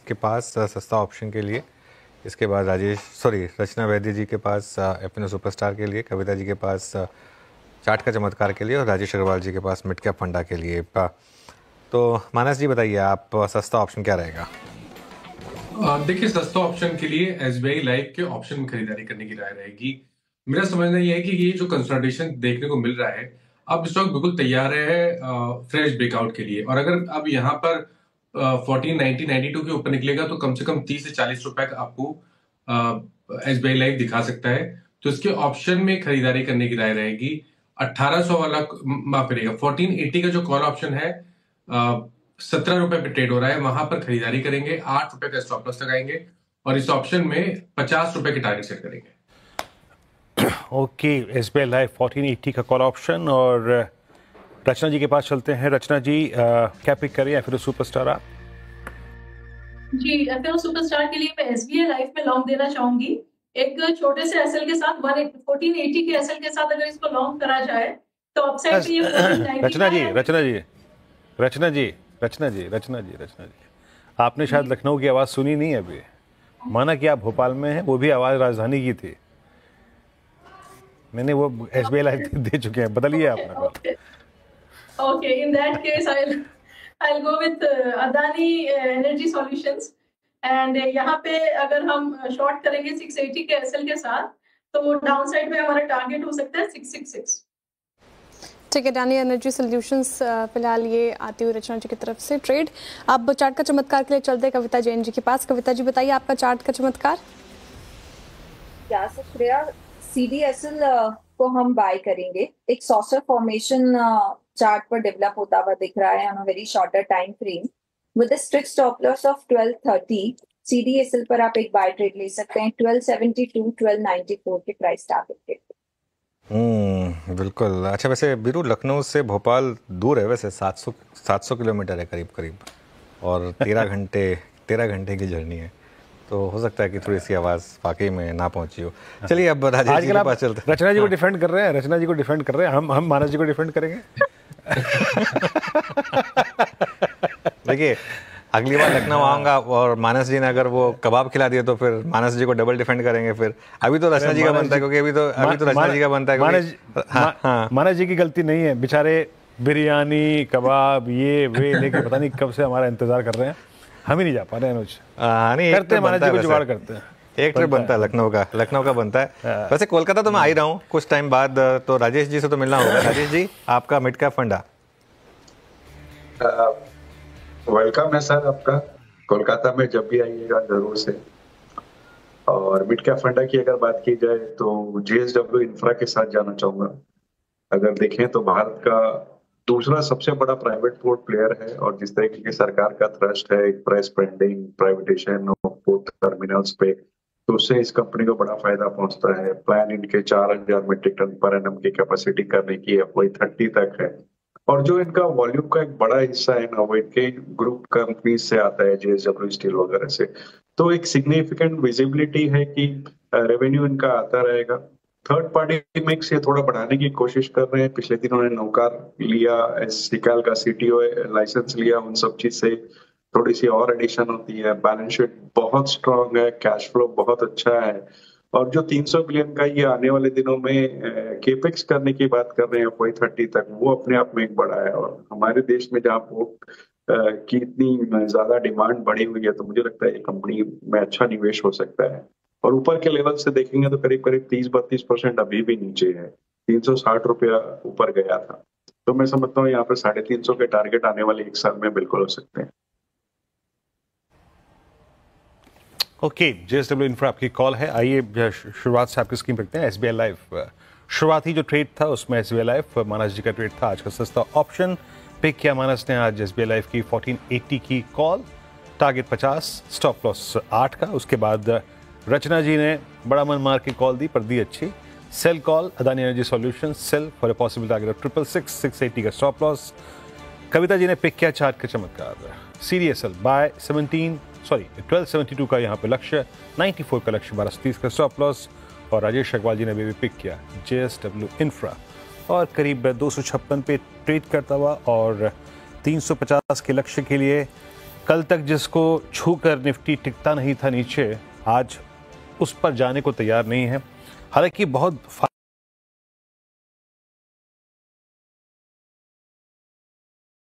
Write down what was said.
के पास सस्ता ऑप्शन के लिए, इसके बाद रचना वैद्य जी के पास एफएनओ सुपरस्टार के लिए, कविता जी के पास चार्ट का चमत्कार के लिए और राजेश अग्रवाल जी के पास मिड कैप फंडा के लिए। तो मानस जी बताइए, आप सस्ता ऑप्शन क्या रहेगा? देखिए, सस्ता ऑप्शन के लिए एसबीआई लाइफ के ऑप्शन में खरीदारी करने की राय रहेगी। मेरा समझना यह है कि ये जो कंसोलिडेशन देखने को मिल रहा है, अब स्टॉक बिल्कुल तैयार है फ्रेश ब्रेकआउट के लिए। और अगर अब यहाँ पर 1490-92 के ऊपर निकलेगा तो कम से कम 30 से 40 रुपए का आपको एसबीआई लाइफ दिखा सकता है। तो इसके ऑप्शन में खरीदारी करने की राय रहेगी। 1800 वाला, माफ करिएगा, 1480 का जो कॉल ऑप्शन है 17 रुपए पे ट्रेड हो रहा है, वहां पर खरीदारी करेंगे। 8 रुपए का स्टॉप लॉस लगाएंगे और इस ऑप्शन में 50 रुपए के टारगेट सेट करेंगे। ओके, एसबीआई लाइफ 1480 का कॉल ऑप्शन। और रचना जी के पास चलते हैं। रचना जी, क्या पिक करें या फिर सुपरस्टार आप? जी, एफएनओ सुपरस्टार के लिए मैं एसबीआई लाइफ में लॉन्ग देना चाहूंगी। एक छोटे से एसएल के साथ 1480 के एसएल के साथ अगर इसको लॉन्ग करा जाए तो अपसाइड पे ये 1490 रचना जी, आपने शायद लखनऊ की आवाज़ सुनी नहीं अभी। माना कि आप भोपाल में हैं, वो भी आवाज़ राजधानी की थी। मैंने वो एसबीआई लाइफ दे चुके हैं, बदलिए आपने। Okay, in that case I'll go with Adani Energy Solutions and यहाँ पे अगर हम शॉर्ट करेंगे 680 के एसएल के साथ तो डाउन साइड में हमारा टारगेट हो सकता है 666। ठीक है, अडानी एनर्जी सॉल्यूशंस फिलहाल ये आती हुई रचना जी की तरफ से ट्रेड। अब चार्ट का चमत्कार के लिए चलते हैं कविता जैन जी के पास। कविता जी बताइए आपका चार्ट का चमत्कार क्या? शुक्रिया। सीडीएसएल को हम बाय करेंगे। एक सॉसर फॉर्मेशन चार्ट पर डेवलप होता हुआ दिख रहा है on a very shorter time frame with a strict stop loss of 1230। CDSL पर आप एक बाय ट्रेड ले सकते हैं 1272 1294 के प्राइस टारगेट के। बिल्कुल। अच्छा, वैसे बीरू, लखनऊ से भोपाल दूर है वैसे, 700 किलोमीटर है करीब करीब, और 13 घंटे की जर्नी है, तो हो सकता है कि थोड़ी सी आवाज़ वाकई में ना पहुंची हो। चलिए अब राजेश जी के पास चलते हैं। रचना जी को डिफेंड कर रहे हैं, हम मानस जी को डिफेंड करेंगे। देखिए, अगली बार लखनऊ आऊंगा और मानस जी ने अगर वो कबाब खिला दिए तो फिर मानस जी को डबल डिफेंड करेंगे। फिर अभी तो रचना जी का बनता है, क्योंकि अभी तो रचना जी का बनता है। मानस जी की गलती नहीं है, बेचारे बिरयानी कबाब ये वे लेके पता नहीं कब से हमारा इंतजार कर रहे हैं, हम ही नहीं जा पा रहे हैं। अनुज करते हैं, मानस जी को जुगाड़ करते हैं। एक ट्रिप बनता है लखनऊ का बनता है। वैसे कोलकाता तो मैं आ ही रहा हूँ कुछ टाइम बाद, तो राजेश जी से तो मिलना होगा। राजेश जी, आपका मिड कैप फंडा। वेलकम है सर आपका। कोलकाता में जब भी आइएगा जरूर से। और मिड कैप फंडा की अगर बात की जाए तो जेएसडब्ल्यू इंफ्रा के साथ जाना चाहूंगा। अगर देखें तो भारत का दूसरा सबसे बड़ा प्राइवेट पोर्ट प्लेयर है, और जिस तरीके की सरकार का थ्रस्ट है एक price pending privatisation of port terminals पे, तो उससे इस कंपनी को बड़ा फायदा पहुंचता है। प्लान इनके 4000 मीट्रिक टन पर एनम की कैपेसिटी करने की FY30 तक है, और जो इनका वॉल्यूम का एक बड़ा हिस्सा है ना वो इनके ग्रुप कंपनी से आता है, जेएसडब्ल्यू स्टील वगैरह से। तो एक सिग्निफिकेंट विजिबिलिटी है कि रेवेन्यू इनका आता रहेगा। थर्ड पार्टी मिक्स ये थोड़ा बढ़ाने की कोशिश कर रहे हैं। पिछले दिन उन्होंने नौकार लिया, सिकाल का सीटीओ लाइसेंस लिया, उन सब चीज से थोड़ी सी और एडिशन होती है। बैलेंस शीट बहुत स्ट्रांग है, कैश फ्लो बहुत अच्छा है, और जो 300 बिलियन का ये आने वाले दिनों में केपेक्स करने की बात कर रहे हैं FY30 तक, वो अपने आप में एक बड़ा है। और हमारे देश में जहाँ पोर्ट की इतनी ज्यादा डिमांड बढ़ी हुई है, तो मुझे लगता है ये कंपनी में अच्छा निवेश हो सकता है। और ऊपर के लेवल से देखेंगे तो करीब करीब 30-32% अभी भी नीचे है। 360 रुपया ऊपर गया था, तो मैं समझता हूँ यहाँ पे 350 के टारगेट आने वाले एक साल में बिल्कुल हो सकते हैं। ओके, जेएसडब्ल्यू इंफ्रा आपकी कॉल है। आइए शुरुआत से आपकी स्कीम रखते हैं। एसबीआई लाइफ शुरुआती जो ट्रेड था उसमें एसबीआई लाइफ मानस जी का ट्रेड था। आज का सस्ता ऑप्शन पिक किया मानस ने। आज एसबीआई लाइफ की 1480 की कॉल, टारगेट 50, स्टॉप लॉस 8 का। उसके बाद रचना जी ने बड़ा मन मार के कॉल दी, पर दी अच्छी sell call. Adani energy solution sell for a possible target of 666, 680 का स्टॉप लॉस। कविता जी ने पिक किया चार्ट का चमत्कार, सीडीएसएल बाय 1272 का यहाँ पे लक्ष्य, 94 का लक्ष्य, 1230 का स्टॉप लॉस। और राजेश अग्रवाल जी ने भी पिक किया जेएसडब्ल्यू इंफ्रा, और करीब 256 पे ट्रेड करता हुआ, और 350 के लक्ष्य के लिए कल तक जिसको छूकर निफ्टी टिकता नहीं था नीचे, आज उस पर जाने को तैयार नहीं है। हालांकि बहुत